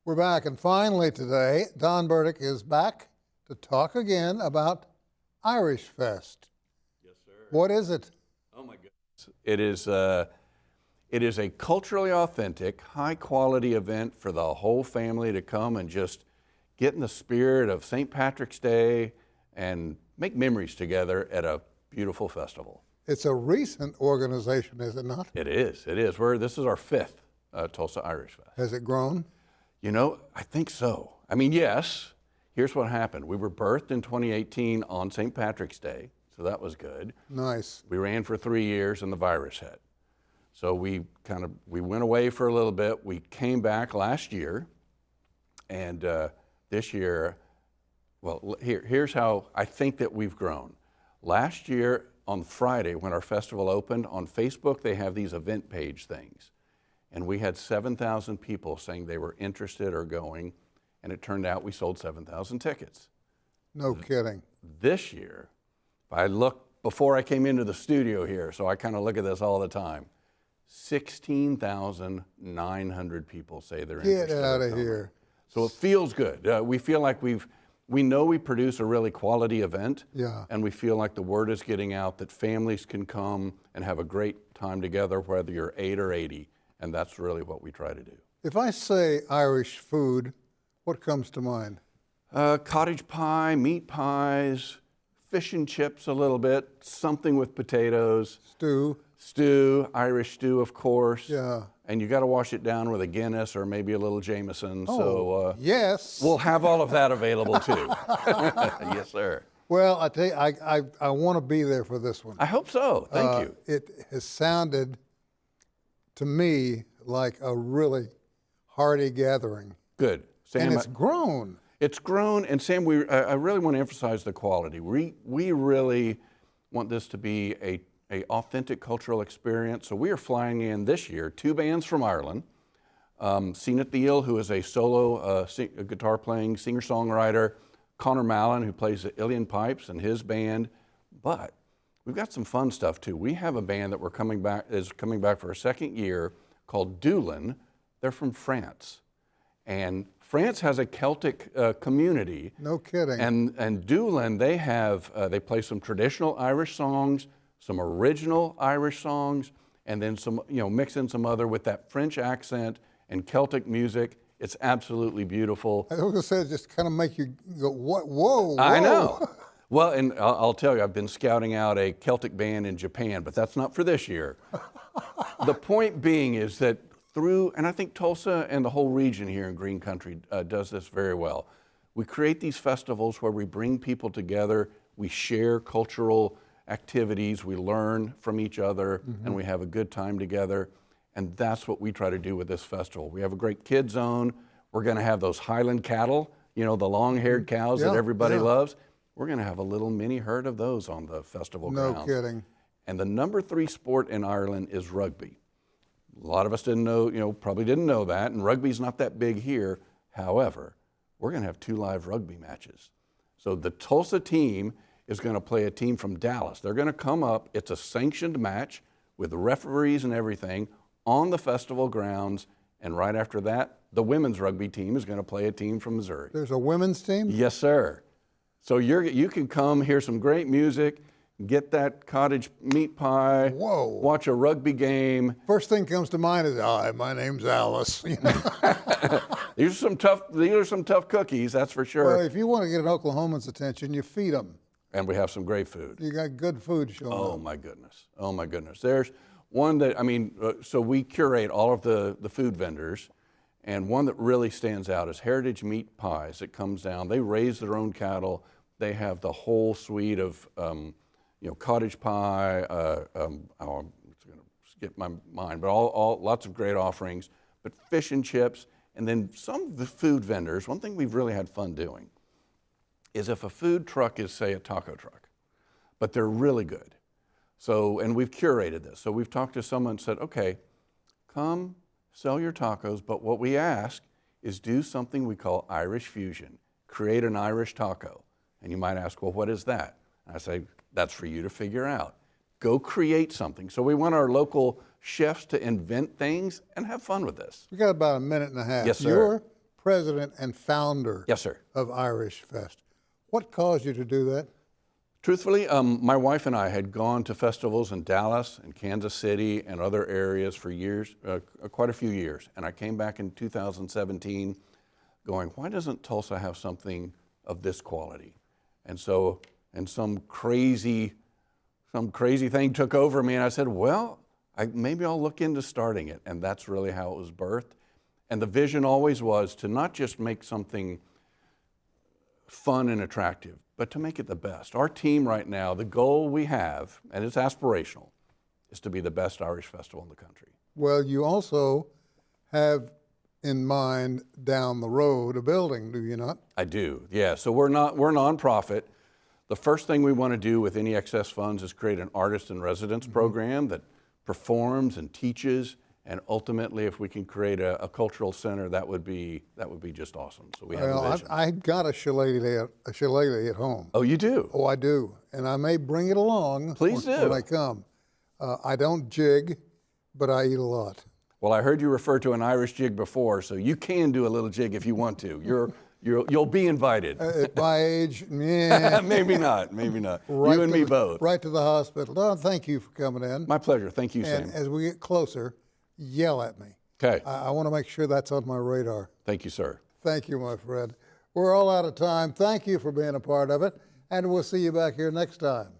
We're back, and finally today, Don Burdick is back to talk again about IrishFest. Yes, sir. What is it? Oh my goodness! It is a culturally authentic, high-quality event for the whole family to come and just get in the spirit of St. Patrick's Day and make memories together at a beautiful festival. It's a recent organization, is it not? It is. This is our fifth Tulsa IrishFest. Has it grown? You know, I think so. I mean, yes. Here's what happened. We were birthed in 2018 on St. Patrick's Day, so that was good. Nice. We ran for 3 years and the virus hit. So we went away for a little bit. We came back last year, and this year, well, here's how I think that we've grown. Last year on Friday when our festival opened, on Facebook they have these event page things. And we had 7,000 people saying they were interested or going, and it turned out we sold 7,000 tickets. No kidding. This year, if I look before I came into the studio here, so I kind of look at this all the time, 16,900 people say they're interested. Get out of here. So it feels good. We feel like we know we produce a really quality event, Yeah. and we feel like the word is getting out that families can come and have a great time together, whether you're 8 or 80. And that's really what we try to do. If I say Irish food, what comes to mind? Cottage pie, meat pies, fish and chips a little bit, something with potatoes. Stew, Irish stew, of course. Yeah. And you got to wash it down with a Guinness or maybe a little Jameson. Oh, so yes. we'll have all of that available too. Yes, sir. Well, I tell you, I want to be there for this one. I hope so. Thank you. It has sounded to me like a really hearty gathering. Good. Sam, And it's grown. It's grown, and Sam, I really want to emphasize the quality. We really want this to be a authentic cultural experience. So we are flying in this year 2 bands from Ireland. Cenat Thiel, who is a solo guitar playing singer-songwriter, Connor Mallon, who plays the Ilian pipes, and his band. But we've got some fun stuff too. We have a band that is coming back for a second year called Doolin. They're from France, and France has a Celtic community. No kidding. And Doolin, they play some traditional Irish songs, some original Irish songs, and then some, mix in some other with that French accent and Celtic music. It's absolutely beautiful. I was going to say, it just kind of make you go, what? Whoa, whoa. I know. Well, and I'll tell you, I've been scouting out a Celtic band in Japan, but that's not for this year. The point being is that and I think Tulsa and the whole region here in Green Country does this very well. We create these festivals where we bring people together, we share cultural activities, we learn from each other, and we have a good time together. And that's what we try to do with this festival. We have a great kid zone. We're going to have those Highland cattle, the long-haired cows that everybody loves. We're going to have a little mini herd of those on the festival grounds. No kidding. And the number 3 sport in Ireland is rugby. A lot of us didn't know, probably didn't know that, and rugby's not that big here. However, we're going to have 2 live rugby matches. So the Tulsa team is going to play a team from Dallas. They're going to come up. It's a sanctioned match with referees and everything on the festival grounds. And right after that, the women's rugby team is going to play a team from Missouri. There's a women's team? Yes, sir. So you can come, hear some great music, get that cottage meat pie, Whoa. Watch a rugby game. First thing comes to mind is, hi, my name's Alice. These are some tough cookies, that's for sure. Well, if you want to get an Oklahoman's attention, you feed them. And we have some great food. You got good food showing up. Oh my goodness. Oh my goodness. There's one that, so we curate all of the food vendors, and one that really stands out is Heritage Meat Pies. It comes down, they raise their own cattle. They have the whole suite of, cottage pie, it's going to skip my mind, but lots of great offerings, but fish and chips. And then some of the food vendors, one thing we've really had fun doing is if a food truck is, say, a taco truck, but they're really good. So, and we've curated this. So we've talked to someone and said, okay, come sell your tacos, but what we ask is do something we call Irish fusion. Create an Irish taco. And you might ask, well, what is that? And I say, that's for you to figure out. Go create something. So we want our local chefs to invent things and have fun with this. We got about a minute and a half. Yes, sir. You're president and founder Yes, sir. of IrishFest. What caused you to do that? Truthfully, my wife and I had gone to festivals in Dallas and Kansas City and other areas for years, quite a few years. And I came back in 2017 going, why doesn't Tulsa have something of this quality? And so, and some crazy thing took over me, and I said, well, maybe I'll look into starting it. And that's really how it was birthed. And the vision always was to not just make something fun and attractive, but to make it the best. Our team right now, the goal we have, and it's aspirational, is to be the best Irish festival in the country. Well, you also have in mind down the road a building, do you not? I do, yeah. So we're a nonprofit. The first thing we want to do with any excess funds is create an artist in residence program that performs and teaches. And ultimately, if we can create a cultural center, that would be just awesome. So we have a vision. I got a shillelagh at home. Oh, you do? Oh, I do, and I may bring it along. Please do. When I come. I don't jig, but I eat a lot. Well, I heard you refer to an Irish jig before, so you can do a little jig if you want to. You'll be invited. At my age, yeah. Maybe not. Right You and me both. Right to the hospital. Don, thank you for coming in. My pleasure. Thank you, Sam. And as we get closer, yell at me. Okay. I want to make sure that's on my radar. Thank you, sir. Thank you, my friend. We're all out of time. Thank you for being a part of it, and we'll see you back here next time.